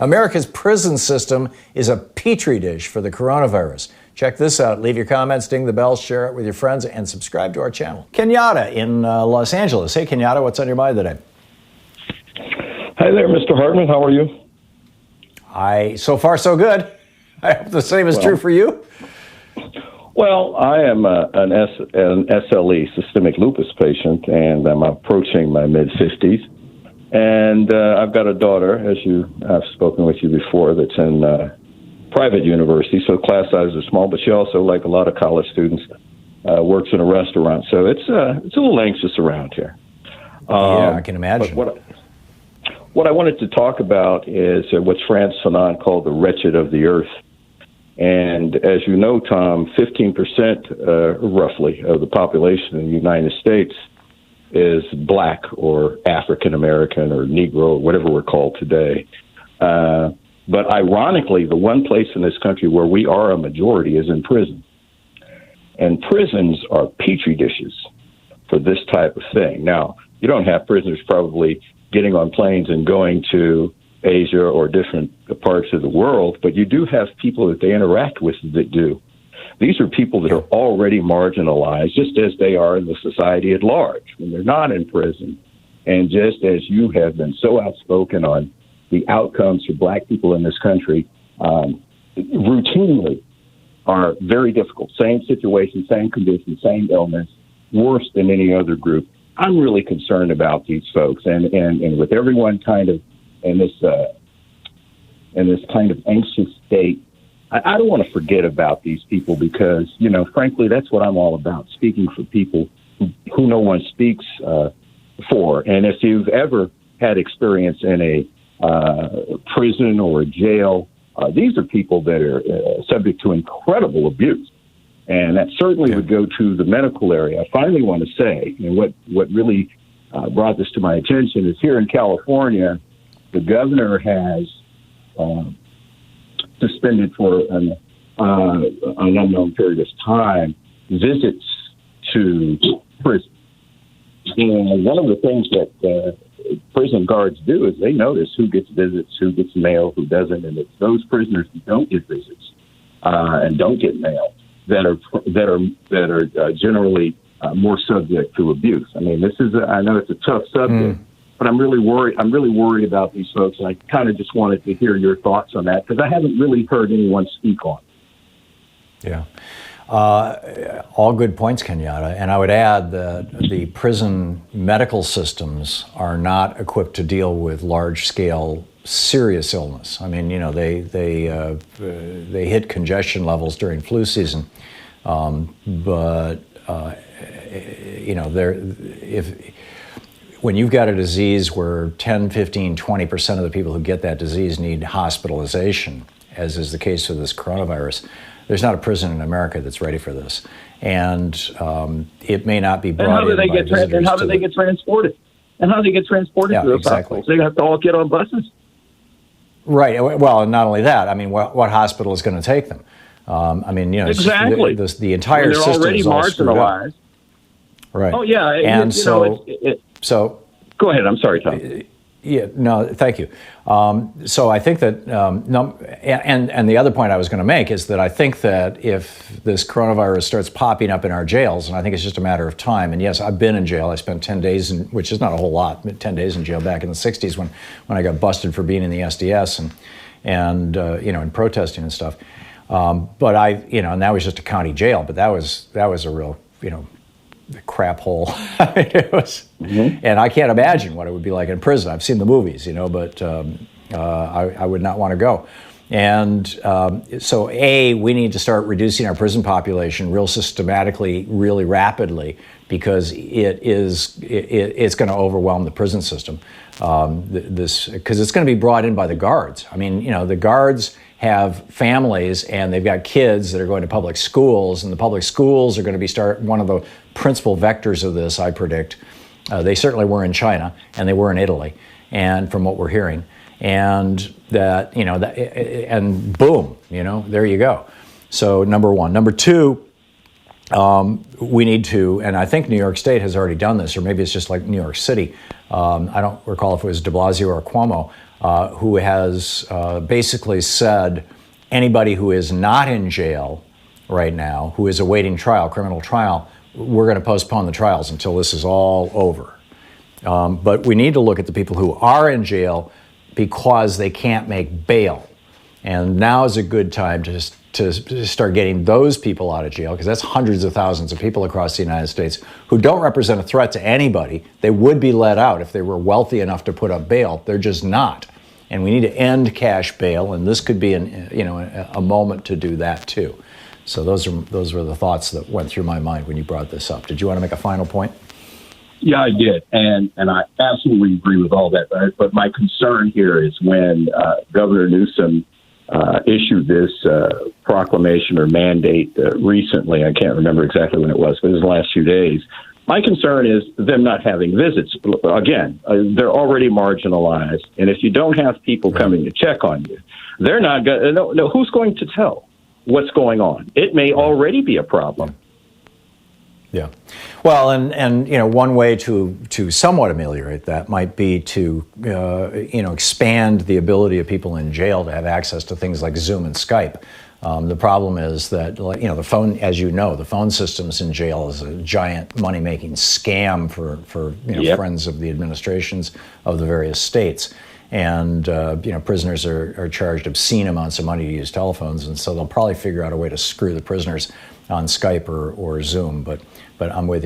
America's prison system is a petri dish for the coronavirus. Check this out. Leave your comments, ding the bell, share it with your friends, and subscribe to our channel. Kenyatta in Los Angeles. Hey, Kenyatta, what's on your mind today? Hi there, Mr. Hartmann. How are you? So far, so good. I hope the same is true for you. Well, I am an SLE, systemic lupus patient, and I'm approaching my mid-50s. And I've got a daughter, as I've spoken with you before, that's in private university, so class sizes are small. But she also, like a lot of college students, works in a restaurant. So it's a little anxious around here. Yeah, I can imagine. What I wanted to talk about is what Frantz Fanon called the wretched of the earth. And as you know, Tom, 15% roughly of the population in the United States is black or African American or Negro, or whatever we're called today. But ironically, the one place in this country where we are a majority is in prison. And prisons are petri dishes for this type of thing. Now, you don't have prisoners probably getting on planes and going to Asia or different parts of the world, but you do have people that they interact with that do. These are people that are already marginalized, just as they are in the society at large when they're not in prison. And just as you have been so outspoken on the outcomes for black people in this country, routinely are very difficult. Same situation, same condition, same illness, worse than any other group. I'm really concerned about these folks, and with everyone kind of in this kind of anxious state. I don't want to forget about these people because, frankly, that's what I'm all about, speaking for people who no one speaks for. And if you've ever had experience in a prison or a jail, these are people that are subject to incredible abuse. And that certainly would go to the medical area. I finally want to say, and what really brought this to my attention is here in California, the governor has suspended for an unknown period of time visits to prison. And one of the things that prison guards do is they notice who gets visits, who gets mail, who doesn't, and it's those prisoners who don't get visits and don't get mail that are generally more subject to abuse. I mean, I know it's a tough subject. But I'm really worried. I'm really worried about these folks, and I kind of just wanted to hear your thoughts on that because I haven't really heard anyone speak on it. Yeah, all good points, Kenyatta. And I would add that the prison medical systems are not equipped to deal with large-scale serious illness. I mean, they hit congestion levels during flu season, but when you've got a disease where 10, 15, 20% of the people who get that disease need hospitalization, as is the case with this coronavirus, there's not a prison in America that's ready for this. And it may not be brought in by visitors. And how do they get transported? And how do they get transported to those hospitals? They have to all get on buses? Right. Well, and not only that, I mean, what hospital is going to take them? Exactly. The entire system already is all marginalized. Right. Oh, yeah. And so go ahead. I'm sorry, Tom. Yeah, no, thank you. So I think that, and the other point I was going to make is that I think that if this coronavirus starts popping up in our jails, and I think it's just a matter of time, and yes, I've been in jail. I spent 10 days, which is not a whole lot, but 10 days in jail back in the 60s when I got busted for being in the SDS and protesting and stuff. But and that was just a county jail, but that was a real, crap hole. It was, and I can't imagine what it would be like in prison. I've seen the movies, but I would not want to go. And so, we need to start reducing our prison population real systematically, really rapidly, because it's going to overwhelm the prison system. Because it's going to be brought in by the guards. I mean, the guards have families and they've got kids that are going to public schools, and the public schools are going to be one of the principal vectors of this, I predict. They certainly were in China and they were in Italy, and from what we're hearing, and that, and boom, there you go. So number one. Number two, we need to, and I think New York State has already done this, or maybe it's just like New York City. I don't recall if it was de Blasio or Cuomo. who has basically said anybody who is not in jail right now, who is awaiting trial, criminal trial, we're going to postpone the trials until this is all over. But we need to look at the people who are in jail because they can't make bail. And now is a good time to start getting those people out of jail, because that's hundreds of thousands of people across the United States who don't represent a threat to anybody. They would be let out if they were wealthy enough to put up bail. They're just not. And we need to end cash bail, and this could be a moment to do that too. So those were the thoughts that went through my mind when you brought this up. Did you want to make a final point? Yeah, I did, and I absolutely agree with all that. But my concern here is when Governor Newsom issued this proclamation or mandate recently. I can't remember exactly when it was, but it was the last few days. My concern is them not having visits. Again, they're already marginalized, and if you don't have people coming to check on you, they're not going. No, who's going to tell what's going on? It may already be a problem. Yeah. Well, and one way to somewhat ameliorate that might be to expand the ability of people in jail to have access to things like Zoom and Skype. The problem is that the phone, as you know, the phone systems in jail is a giant money-making scam for Yep. friends of the administrations of the various states. And prisoners are charged obscene amounts of money to use telephones, and so they'll probably figure out a way to screw the prisoners on Skype or Zoom. But I'm with you.